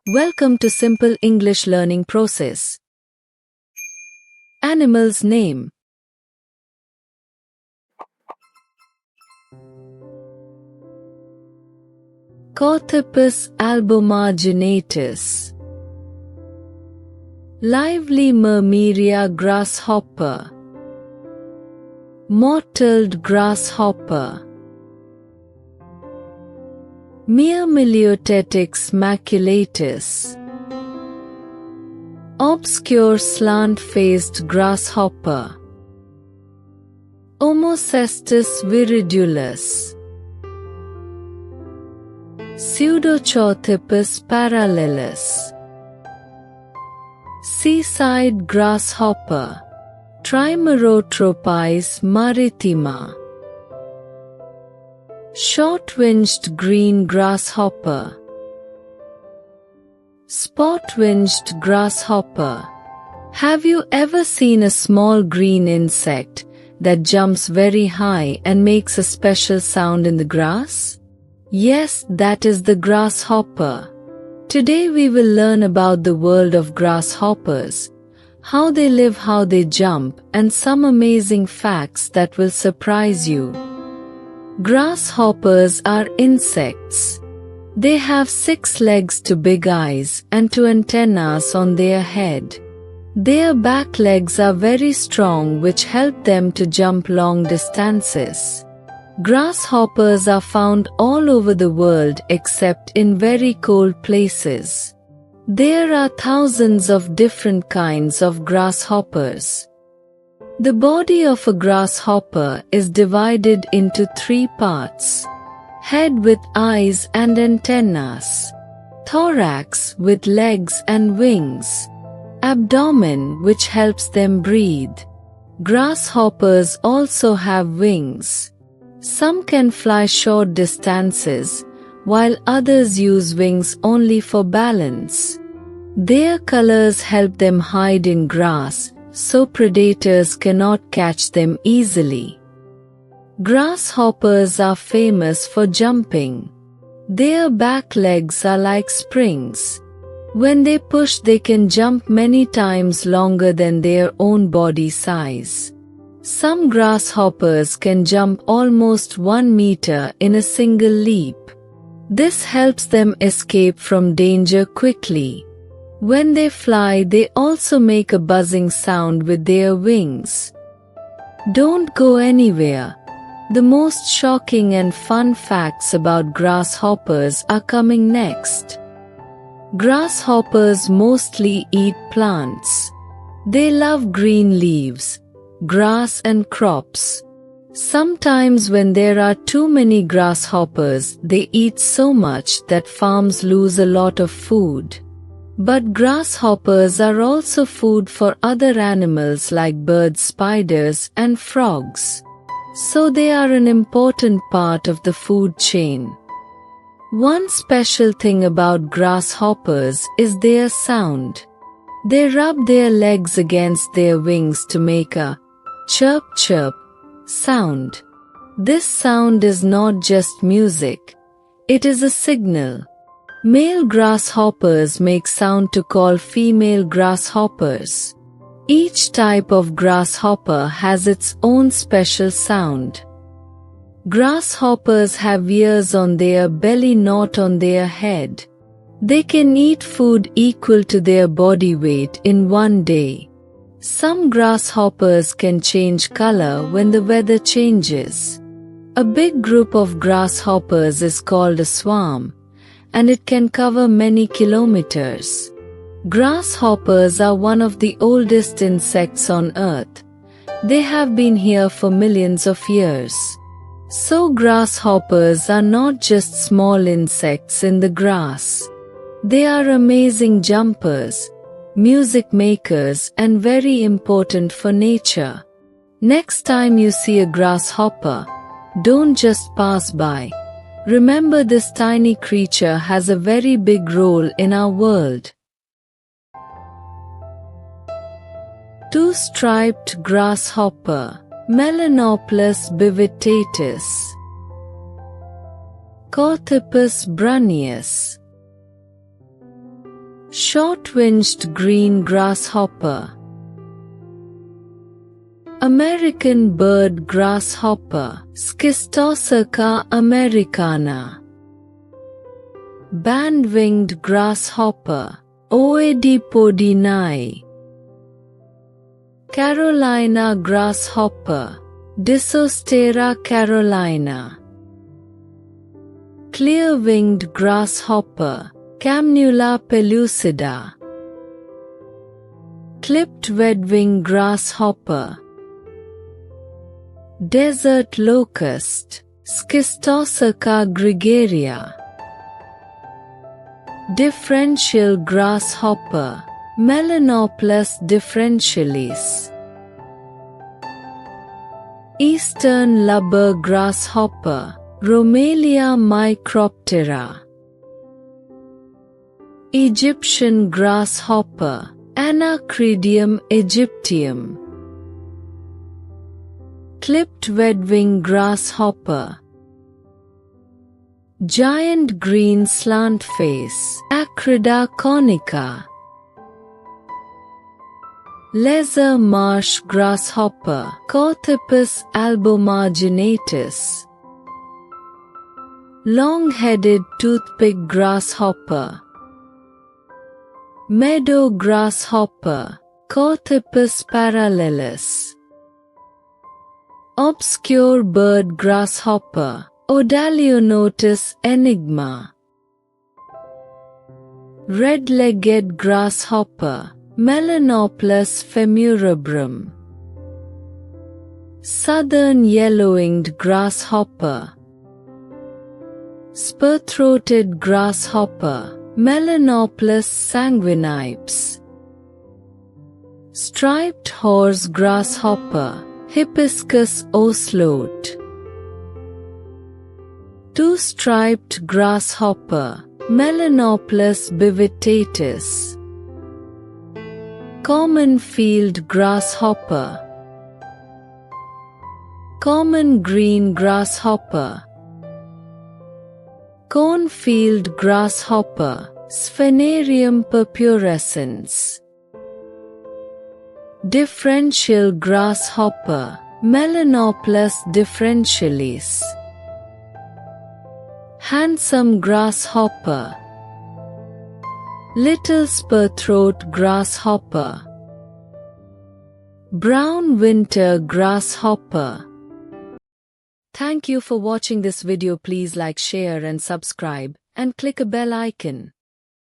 Welcome to Simple English Learning Process. Animal's name. Grasshoppers albumarginatus. Lively Myrmeria grasshopper. Mottled grasshopper. Myrmeleotetix maculatus. Obscure slant-faced grasshopper. Homocestus viridulus. Pseudochorthippus parallelus. Seaside grasshopper. Trimerotropis maritima. Short-winged green grasshopper. Spot-winged grasshopper. Have you ever seen a small green insect that jumps very high and makes a special sound in the grass? Yes, that is the grasshopper. Today we will learn about the world of grasshoppers, how they live, how they jump, and some amazing facts that will surprise you. Grasshoppers are insects. They have 6 legs to big eyes and 2 antennas on their head. Their back legs are very strong, which help them to jump long distances. Grasshoppers are found all over the world except in very cold places. There are thousands of different kinds of grasshoppers. The body of a grasshopper is divided into 3 parts: head with eyes and antennas, thorax with legs and wings, abdomen which helps them breathe. Grasshoppers also have wings. Some can fly short distances, while others use wings only for balance. Their colors help them hide in grass, so predators cannot catch them easily. Grasshoppers are famous for jumping. Their back legs are like springs. When they push, they can jump many times longer than their own body size. Some grasshoppers can jump almost 1 meter in a single leap. This helps them escape from danger quickly. When they fly, they also make a buzzing sound with their wings. Don't go anywhere. The most shocking and fun facts about grasshoppers are coming next. Grasshoppers mostly eat plants. They love green leaves, grass and crops. Sometimes when there are too many grasshoppers, they eat so much that farms lose a lot of food. But grasshoppers are also food for other animals like birds, spiders, and frogs. So they are an important part of the food chain. One special thing about grasshoppers is their sound. They rub their legs against their wings to make a chirp chirp sound. This sound is not just music. It is a signal. Male grasshoppers make sound to call female grasshoppers. Each type of grasshopper has its own special sound. Grasshoppers have ears on their belly, not on their head. They can eat food equal to their body weight in 1 day. Some grasshoppers can change color when the weather changes. A big group of grasshoppers is called a swarm, and it can cover many kilometers. Grasshoppers are one of the oldest insects on Earth. They have been here for millions of years. So grasshoppers are not just small insects in the grass. They are amazing jumpers, music makers, and very important for nature. Next time you see a grasshopper, don't just pass by. Remember, this tiny creature has a very big role in our world. Two-striped grasshopper, Melanoplus bivitatus. Grasshoppus brunnius. Short-winged green grasshopper. American bird grasshopper, Schistocerca americana. Band-winged grasshopper, Oedipodinae. Carolina grasshopper, Disostera carolina. Clear-winged grasshopper, Camnula pellucida. Clipped red-winged grasshopper. Desert locust, Schistocerca gregaria. Differential grasshopper, Melanopus differentialis. Eastern lubber grasshopper, Romelia microptera. Egyptian grasshopper, Anacridium aegyptium. Clipped red-winged grasshopper. Giant green slant face, Acrida conica. Lesser marsh grasshopper, Corthypus albomarginatus. Long-headed toothpick grasshopper. Meadow grasshopper, Corthypus parallelis. Obscure bird grasshopper, Odalionotus enigma. Red-legged grasshopper, Melanopus femuribrum. Southern yellow-winged grasshopper. Spur-throated grasshopper, Melanopus sanguinipes. Striped horse grasshopper, Hibiscus ocelot. Two-striped grasshopper, Melanopus bivitatus. Common field grasshopper. Common green grasshopper. Cornfield grasshopper, Sphenarium purpurесcens. Differential grasshopper, Melanopus differentialis. Handsome grasshopper. Little spur-throat grasshopper. Brown winter grasshopper. Thank you for watching this video. Please like, share and subscribe and click a bell icon.